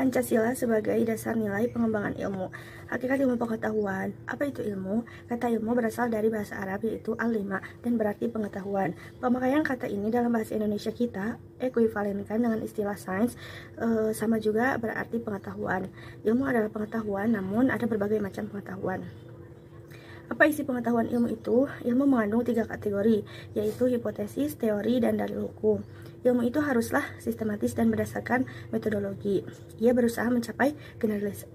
Pancasila sebagai dasar nilai pengembangan ilmu. Hakikat ilmu pengetahuan. Apa itu ilmu? Kata ilmu berasal dari bahasa Arab yaitu al-lima dan berarti pengetahuan. Pemakaian kata ini dalam bahasa Indonesia kita ekuivalenkan dengan istilah sains, sama juga berarti pengetahuan. Ilmu adalah pengetahuan, namun ada berbagai macam pengetahuan. Apa isi pengetahuan ilmu itu? Ilmu mengandung 3 kategori, yaitu hipotesis, teori, dan dalil hukum. Ilmu itu haruslah sistematis dan berdasarkan metodologi. Ia berusaha mencapai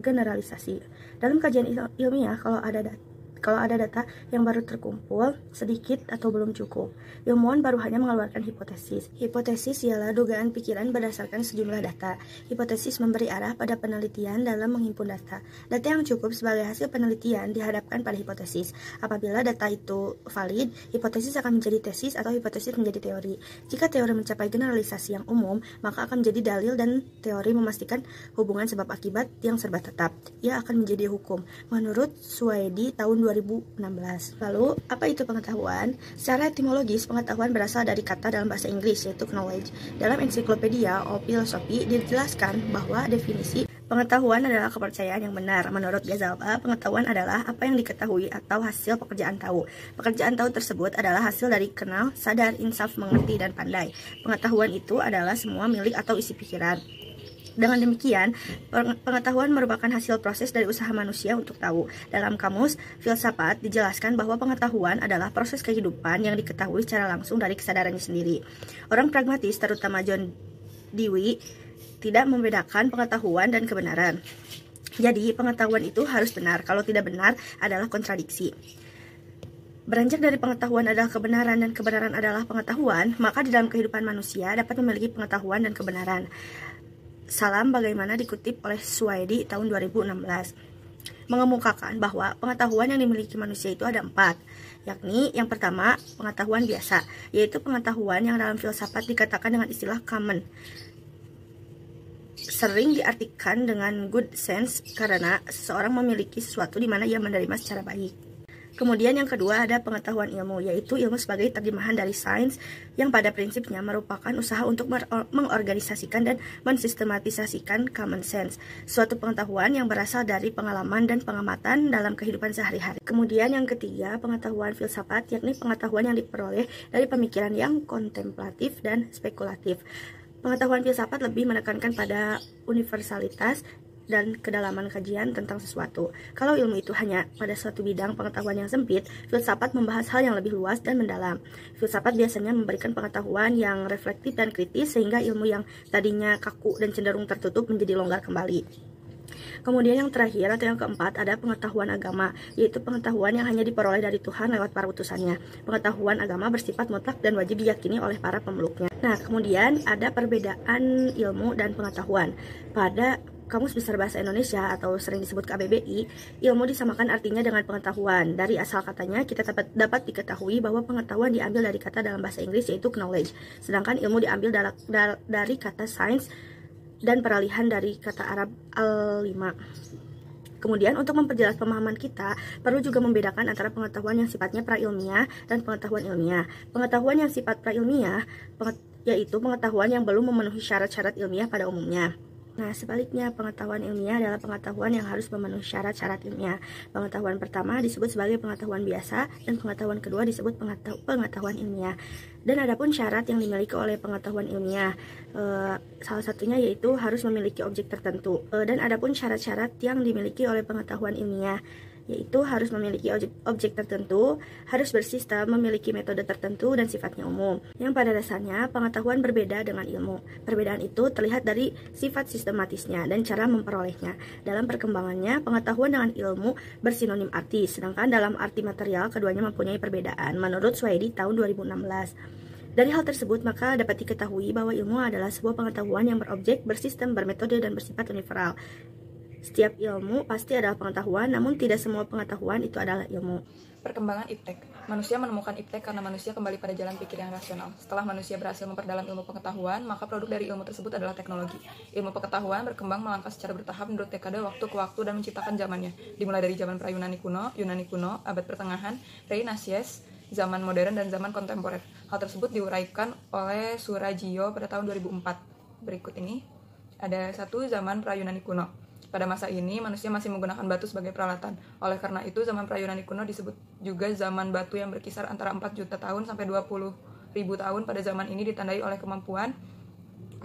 generalisasi. Dalam kajian ilmiah, kalau ada data yang baru terkumpul, sedikit atau belum cukup, ilmuwan baru hanya mengeluarkan hipotesis. Hipotesis ialah dugaan pikiran berdasarkan sejumlah data. Hipotesis memberi arah pada penelitian dalam menghimpun data. Data yang cukup sebagai hasil penelitian dihadapkan pada hipotesis. Apabila data itu valid, hipotesis akan menjadi tesis atau hipotesis menjadi teori. Jika teori mencapai generalisasi yang umum, maka akan menjadi dalil dan teori memastikan hubungan sebab akibat yang serba tetap. Ia akan menjadi hukum. Menurut Suwaidi tahun 2016. Lalu, apa itu pengetahuan? Secara etimologis, pengetahuan berasal dari kata dalam bahasa Inggris, yaitu knowledge. Dalam ensiklopedia of philosophy dijelaskan bahwa definisi pengetahuan adalah kepercayaan yang benar. Menurut Ghazali, pengetahuan adalah apa yang diketahui atau hasil pekerjaan tahu. Pekerjaan tahu tersebut adalah hasil dari kenal, sadar, insaf, mengerti, dan pandai. Pengetahuan itu adalah semua milik atau isi pikiran. Dengan demikian, pengetahuan merupakan hasil proses dari usaha manusia untuk tahu. Dalam kamus filsafat dijelaskan bahwa pengetahuan adalah proses kehidupan yang diketahui secara langsung dari kesadarannya sendiri. Orang pragmatis, terutama John Dewey, tidak membedakan pengetahuan dan kebenaran. Jadi, pengetahuan itu harus benar. Kalau tidak benar, adalah kontradiksi. Beranjak dari pengetahuan adalah kebenaran dan kebenaran adalah pengetahuan, maka di dalam kehidupan manusia dapat memiliki pengetahuan dan kebenaran. Salam bagaimana dikutip oleh Suwaidi tahun 2016 mengemukakan bahwa pengetahuan yang dimiliki manusia itu ada 4, yakni yang pertama pengetahuan biasa, yaitu pengetahuan yang dalam filsafat dikatakan dengan istilah common. Sering diartikan dengan good sense karena seseorang memiliki sesuatu di mana ia menerima secara baik. Kemudian yang kedua ada pengetahuan ilmu, yaitu ilmu sebagai terjemahan dari sains yang pada prinsipnya merupakan usaha untuk mengorganisasikan dan mensistematisasikan common sense, suatu pengetahuan yang berasal dari pengalaman dan pengamatan dalam kehidupan sehari-hari. Kemudian yang ketiga pengetahuan filsafat, yakni pengetahuan yang diperoleh dari pemikiran yang kontemplatif dan spekulatif. Pengetahuan filsafat lebih menekankan pada universalitas dan kedalaman kajian tentang sesuatu. Kalau ilmu itu hanya pada suatu bidang pengetahuan yang sempit, filsafat membahas hal yang lebih luas dan mendalam. Filsafat biasanya memberikan pengetahuan yang reflektif dan kritis sehingga ilmu yang tadinya kaku dan cenderung tertutup menjadi longgar kembali. Kemudian yang terakhir atau yang keempat ada pengetahuan agama, yaitu pengetahuan yang hanya diperoleh dari Tuhan lewat para utusannya. Pengetahuan agama bersifat mutlak dan wajib diyakini oleh para pemeluknya. Nah, kemudian ada perbedaan ilmu dan pengetahuan. Pada Kamus Besar Bahasa Indonesia atau sering disebut KBBI, ilmu disamakan artinya dengan pengetahuan. Dari asal katanya, kita dapat diketahui bahwa pengetahuan diambil dari kata dalam bahasa Inggris yaitu knowledge, sedangkan ilmu diambil dari kata science dan peralihan dari kata Arab al-lima. Kemudian untuk memperjelas pemahaman kita, perlu juga membedakan antara pengetahuan yang sifatnya prailmiah dan pengetahuan ilmiah. Pengetahuan yang sifat prailmiah yaitu pengetahuan yang belum memenuhi syarat-syarat ilmiah pada umumnya. Nah, sebaliknya, pengetahuan ilmiah adalah pengetahuan yang harus memenuhi syarat-syarat ilmiah. Pengetahuan pertama disebut sebagai pengetahuan biasa, dan pengetahuan kedua disebut pengetahuan ilmiah. Dan adapun syarat yang dimiliki oleh pengetahuan ilmiah, salah satunya yaitu harus memiliki objek tertentu. Dan adapun syarat-syarat yang dimiliki oleh pengetahuan ilmiah, yaitu harus memiliki objek tertentu, harus bersistem, memiliki metode tertentu, dan sifatnya umum. Yang pada dasarnya, pengetahuan berbeda dengan ilmu. Perbedaan itu terlihat dari sifat sistematisnya dan cara memperolehnya. Dalam perkembangannya, pengetahuan dengan ilmu bersinonim arti, sedangkan dalam arti material, keduanya mempunyai perbedaan, menurut Suwaidi tahun 2016. Dari hal tersebut, maka dapat diketahui bahwa ilmu adalah sebuah pengetahuan yang berobjek, bersistem, bermetode, dan bersifat universal. Setiap ilmu pasti adalah pengetahuan, namun tidak semua pengetahuan itu adalah ilmu. Perkembangan iptek. Manusia menemukan iptek karena manusia kembali pada jalan pikir yang rasional. Setelah manusia berhasil memperdalam ilmu pengetahuan, maka produk dari ilmu tersebut adalah teknologi. Ilmu pengetahuan berkembang melangkah secara bertahap menurut dekade waktu ke waktu dan menciptakan zamannya. Dimulai dari zaman pra-Yunani kuno, abad pertengahan, Renaissance, zaman modern, dan zaman kontemporer. Hal tersebut diuraikan oleh Surajio pada tahun 2004. Berikut ini. Ada 1. Zaman pra-Yunani kuno. Pada masa ini, manusia masih menggunakan batu sebagai peralatan. Oleh karena itu, zaman pra-Yunani kuno disebut juga zaman batu yang berkisar antara 4 juta tahun sampai 20.000 tahun. Pada zaman ini ditandai oleh kemampuan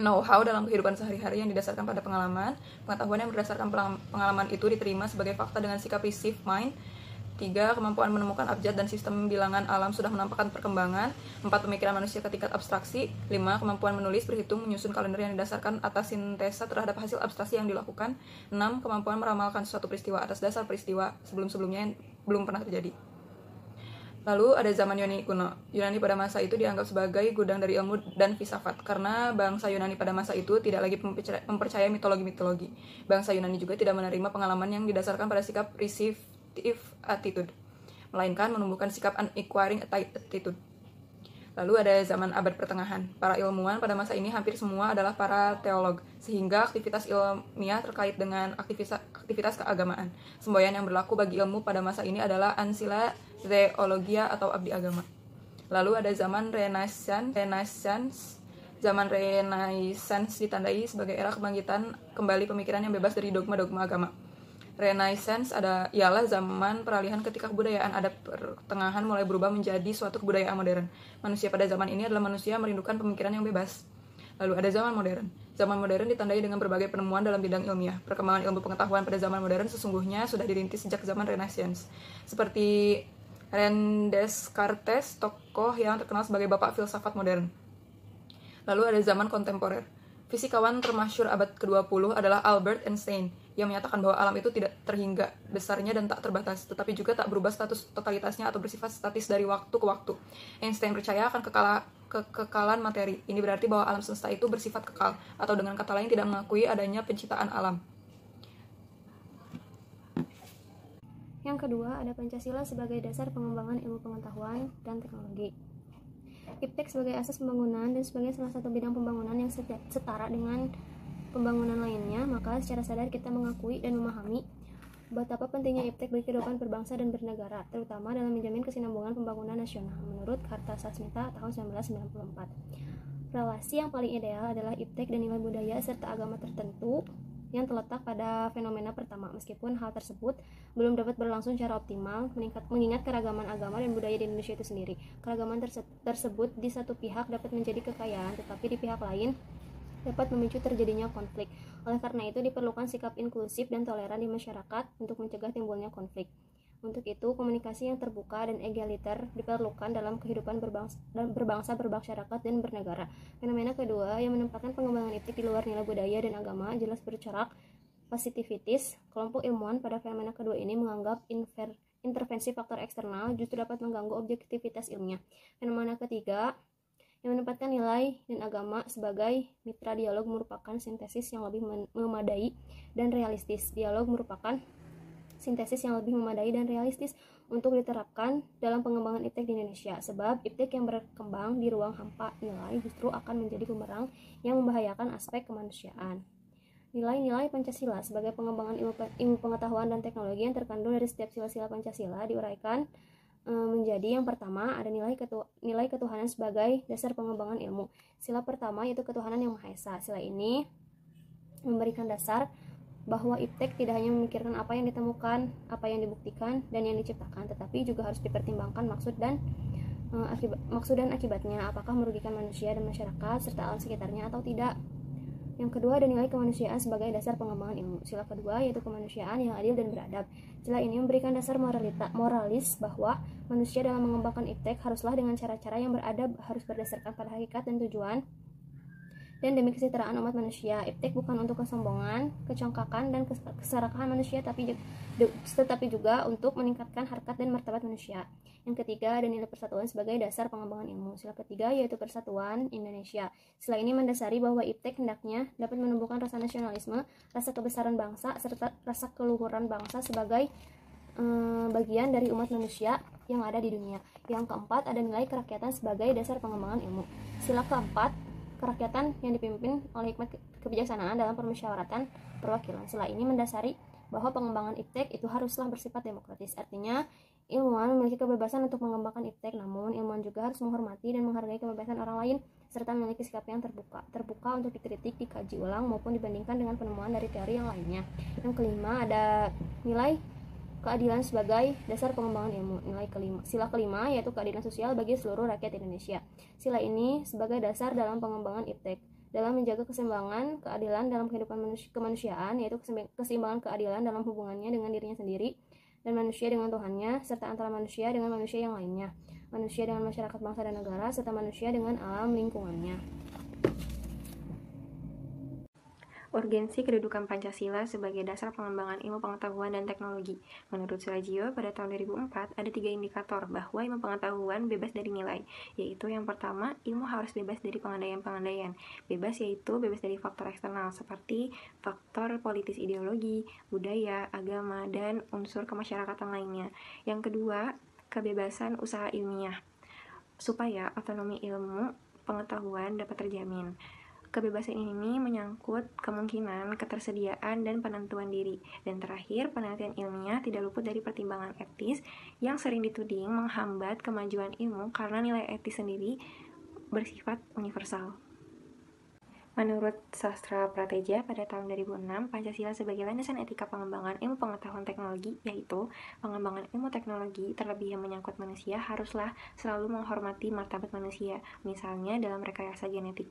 know-how dalam kehidupan sehari-hari yang didasarkan pada pengalaman. Pengetahuan yang berdasarkan pengalaman itu diterima sebagai fakta dengan sikap receive mind. 3. Kemampuan menemukan abjad dan sistem bilangan alam sudah menampakkan perkembangan. 4. Pemikiran manusia ke tingkat abstraksi. 5. Kemampuan menulis, berhitung, menyusun kalender yang didasarkan atas sintesa terhadap hasil abstraksi yang dilakukan. 6. Kemampuan meramalkan suatu peristiwa atas dasar peristiwa sebelum-sebelumnya yang belum pernah terjadi. Lalu ada zaman Yunani kuno. Yunani pada masa itu dianggap sebagai gudang dari ilmu dan filsafat, karena bangsa Yunani pada masa itu tidak lagi mempercayai mitologi-mitologi. Bangsa Yunani juga tidak menerima pengalaman yang didasarkan pada sikap receptive attitude, melainkan menumbuhkan sikap uninquiring attitude. Lalu ada zaman abad pertengahan. Para ilmuwan pada masa ini hampir semua adalah para teolog, sehingga aktivitas ilmiah terkait dengan aktivitas keagamaan. Semboyan yang berlaku bagi ilmu pada masa ini adalah ancilla theologia atau abdi agama. Lalu ada zaman Renaissance. Zaman Renaissance ditandai sebagai era kebangkitan kembali pemikiran yang bebas dari dogma-dogma agama. Renaissance ialah zaman peralihan ketika kebudayaan abad pertengahan mulai berubah menjadi suatu kebudayaan modern. Manusia pada zaman ini adalah manusia merindukan pemikiran yang bebas. Lalu ada zaman modern. Zaman modern ditandai dengan berbagai penemuan dalam bidang ilmiah. Perkembangan ilmu pengetahuan pada zaman modern sesungguhnya sudah dirintis sejak zaman Renaissance. Seperti René Descartes, tokoh yang terkenal sebagai bapak filsafat modern. Lalu ada zaman kontemporer. Fisikawan termasyhur abad ke-20 adalah Albert Einstein, yang menyatakan bahwa alam itu tidak terhingga besarnya dan tak terbatas, tetapi juga tak berubah status totalitasnya atau bersifat statis dari waktu ke waktu. Einstein percaya akan kekekalan materi. Ini berarti bahwa alam semesta itu bersifat kekal, atau dengan kata lain tidak mengakui adanya penciptaan alam. Yang kedua, ada Pancasila sebagai dasar pengembangan ilmu pengetahuan dan teknologi. Iptek sebagai asas pembangunan dan sebagai salah satu bidang pembangunan yang setara dengan pembangunan lainnya, maka secara sadar kita mengakui dan memahami betapa pentingnya iptek bagi kehidupan berbangsa dan bernegara, terutama dalam menjamin kesinambungan pembangunan nasional, menurut Karta Sasmita tahun 1994. Relasi yang paling ideal adalah iptek dan nilai budaya serta agama tertentu yang terletak pada fenomena pertama, meskipun hal tersebut belum dapat berlangsung secara optimal, mengingat keragaman agama dan budaya di Indonesia itu sendiri. Keragaman tersebut di satu pihak dapat menjadi kekayaan, tetapi di pihak lain dapat memicu terjadinya konflik. Oleh karena itu, diperlukan sikap inklusif dan toleran di masyarakat untuk mencegah timbulnya konflik. Untuk itu, komunikasi yang terbuka dan egaliter diperlukan dalam kehidupan berbangsa, bermasyarakat, dan bernegara. Fenomena kedua yang menempatkan pengembangan iptek di luar nilai budaya dan agama jelas bercorak positivitis. Kelompok ilmuwan pada fenomena kedua ini menganggap intervensi faktor eksternal justru dapat mengganggu objektivitas ilmiah. Fenomena ketiga yang menempatkan nilai dan agama sebagai mitra dialog merupakan sintesis yang lebih memadai dan realistis. Dialog merupakan sintesis yang lebih memadai dan realistis untuk diterapkan dalam pengembangan iptek di Indonesia, sebab iptek yang berkembang di ruang hampa nilai justru akan menjadi bumerang yang membahayakan aspek kemanusiaan. Nilai-nilai Pancasila sebagai pengembangan ilmu pengetahuan dan teknologi yang terkandung dari setiap sila-sila Pancasila diuraikan menjadi yang pertama ada nilai ketuhanan sebagai dasar pengembangan ilmu. Sila pertama yaitu ketuhanan yang Maha Esa. Sila ini memberikan dasar bahwa iptek tidak hanya memikirkan apa yang ditemukan, apa yang dibuktikan, dan yang diciptakan, tetapi juga harus dipertimbangkan maksud dan akibatnya, apakah merugikan manusia dan masyarakat serta alam sekitarnya atau tidak. Yang kedua ada nilai kemanusiaan sebagai dasar pengembangan ilmu. Sila kedua yaitu kemanusiaan yang adil dan beradab. Sila ini memberikan dasar moralis bahwa manusia dalam mengembangkan iptek haruslah dengan cara-cara yang beradab, harus berdasarkan pada hakikat dan tujuan dan demi kesejahteraan umat manusia. Iptek bukan untuk kesombongan, kecongkakan, dan keserakahan manusia, tetapi juga untuk meningkatkan harkat dan martabat manusia. Yang ketiga ada nilai persatuan sebagai dasar pengembangan ilmu. Sila ketiga yaitu persatuan Indonesia. Sila ini mendasari bahwa iptek hendaknya dapat menumbuhkan rasa nasionalisme, rasa kebesaran bangsa, serta rasa keluhuran bangsa sebagai bagian dari umat manusia yang ada di dunia. Yang keempat ada nilai kerakyatan sebagai dasar pengembangan ilmu. Sila keempat, kerakyatan yang dipimpin oleh hikmat kebijaksanaan dalam permusyawaratan perwakilan. Sila ini mendasari bahwa pengembangan iptek itu haruslah bersifat demokratis. Artinya, Ilmuwan memiliki kebebasan untuk mengembangkan iptek, namun ilmuwan juga harus menghormati dan menghargai kebebasan orang lain serta memiliki sikap yang terbuka untuk dikritik, dikaji ulang maupun dibandingkan dengan penemuan dari teori yang lainnya. Yang kelima ada nilai keadilan sebagai dasar pengembangan ilmu. Sila kelima yaitu keadilan sosial bagi seluruh rakyat Indonesia. Sila ini sebagai dasar dalam pengembangan iptek dalam menjaga keseimbangan keadilan dalam kehidupan kemanusiaan, yaitu keseimbangan keadilan dalam hubungannya dengan dirinya sendiri dan manusia dengan Tuhannya, serta antara manusia dengan manusia yang lainnya, manusia dengan masyarakat bangsa dan negara, serta manusia dengan alam lingkungannya. Urgensi kedudukan Pancasila sebagai dasar pengembangan ilmu pengetahuan dan teknologi. Menurut Sulagio, pada tahun 2004 ada 3 indikator bahwa ilmu pengetahuan bebas dari nilai, yaitu yang pertama, ilmu harus bebas dari pengandaian-pengandaian. Bebas yaitu bebas dari faktor eksternal seperti faktor politis ideologi, budaya, agama, dan unsur kemasyarakatan lainnya. Yang kedua, kebebasan usaha ilmiah, supaya otonomi ilmu pengetahuan dapat terjamin. Kebebasan ini menyangkut kemungkinan, ketersediaan, dan penentuan diri. Dan terakhir, penelitian ilmiah tidak luput dari pertimbangan etis yang sering dituding menghambat kemajuan ilmu karena nilai etis sendiri bersifat universal. Menurut Sastra Prateja pada tahun 2006, Pancasila sebagai landasan etika pengembangan ilmu pengetahuan teknologi, yaitu pengembangan ilmu teknologi terlebih yang menyangkut manusia haruslah selalu menghormati martabat manusia, misalnya dalam rekayasa genetik.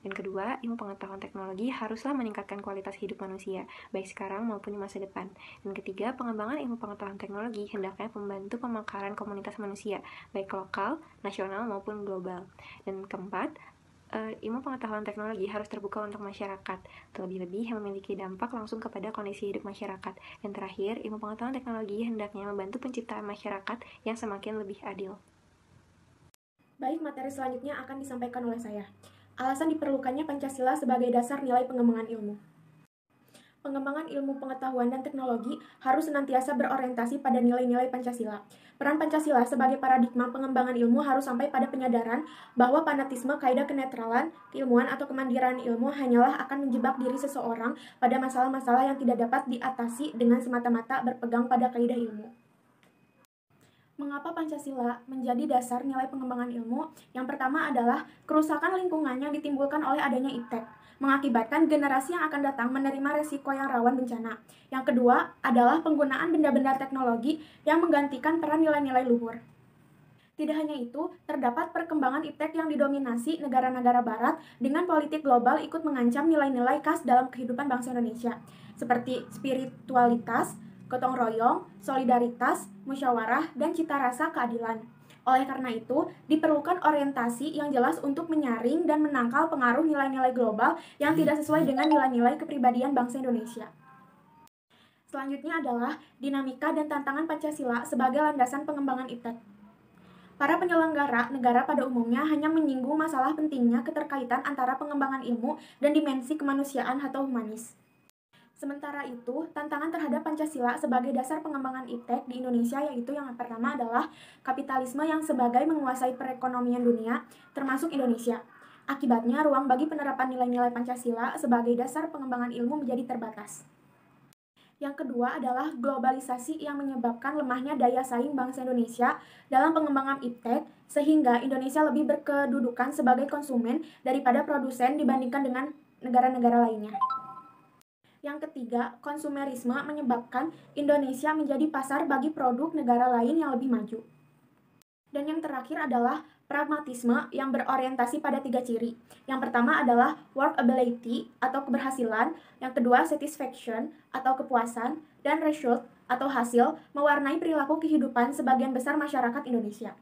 Dan kedua, ilmu pengetahuan teknologi haruslah meningkatkan kualitas hidup manusia, baik sekarang maupun di masa depan. Dan ketiga, pengembangan ilmu pengetahuan teknologi hendaknya membantu pemekaran komunitas manusia, baik lokal, nasional maupun global. Dan keempat, ilmu pengetahuan teknologi harus terbuka untuk masyarakat, terlebih-lebih yang memiliki dampak langsung kepada kondisi hidup masyarakat. Dan terakhir, ilmu pengetahuan teknologi hendaknya membantu penciptaan masyarakat yang semakin lebih adil. Baik, materi selanjutnya akan disampaikan oleh saya. Alasan diperlukannya Pancasila sebagai dasar nilai pengembangan ilmu. Pengembangan ilmu pengetahuan dan teknologi harus senantiasa berorientasi pada nilai-nilai Pancasila. Peran Pancasila sebagai paradigma pengembangan ilmu harus sampai pada penyadaran bahwa fanatisme, kaidah kenetralan, keilmuan atau kemandirian ilmu hanyalah akan menjebak diri seseorang pada masalah-masalah yang tidak dapat diatasi dengan semata-mata berpegang pada kaidah ilmu. Mengapa Pancasila menjadi dasar nilai pengembangan ilmu? Yang pertama adalah kerusakan lingkungan yang ditimbulkan oleh adanya iptek, mengakibatkan generasi yang akan datang menerima resiko yang rawan bencana. Yang kedua adalah penggunaan benda-benda teknologi yang menggantikan peran nilai-nilai luhur. Tidak hanya itu, terdapat perkembangan iptek yang didominasi negara-negara barat dengan politik global ikut mengancam nilai-nilai khas dalam kehidupan bangsa Indonesia, seperti spiritualitas, gotong royong, solidaritas, musyawarah, dan cita rasa keadilan. Oleh karena itu, diperlukan orientasi yang jelas untuk menyaring dan menangkal pengaruh nilai-nilai global yang tidak sesuai dengan nilai-nilai kepribadian bangsa Indonesia. Selanjutnya adalah dinamika dan tantangan Pancasila sebagai landasan pengembangan iptek. Para penyelenggara negara pada umumnya hanya menyinggung masalah pentingnya keterkaitan antara pengembangan ilmu dan dimensi kemanusiaan atau humanis. Sementara itu, tantangan terhadap Pancasila sebagai dasar pengembangan iptek di Indonesia yaitu yang pertama adalah kapitalisme yang sebagai menguasai perekonomian dunia, termasuk Indonesia. Akibatnya, ruang bagi penerapan nilai-nilai Pancasila sebagai dasar pengembangan ilmu menjadi terbatas. Yang kedua adalah globalisasi yang menyebabkan lemahnya daya saing bangsa Indonesia dalam pengembangan iptek, sehingga Indonesia lebih berkedudukan sebagai konsumen daripada produsen dibandingkan dengan negara-negara lainnya. Yang ketiga, konsumerisme menyebabkan Indonesia menjadi pasar bagi produk negara lain yang lebih maju. Dan yang terakhir adalah pragmatisme yang berorientasi pada 3 ciri. Yang pertama adalah workability atau keberhasilan, yang kedua satisfaction atau kepuasan, dan result atau hasil mewarnai perilaku kehidupan sebagian besar masyarakat Indonesia.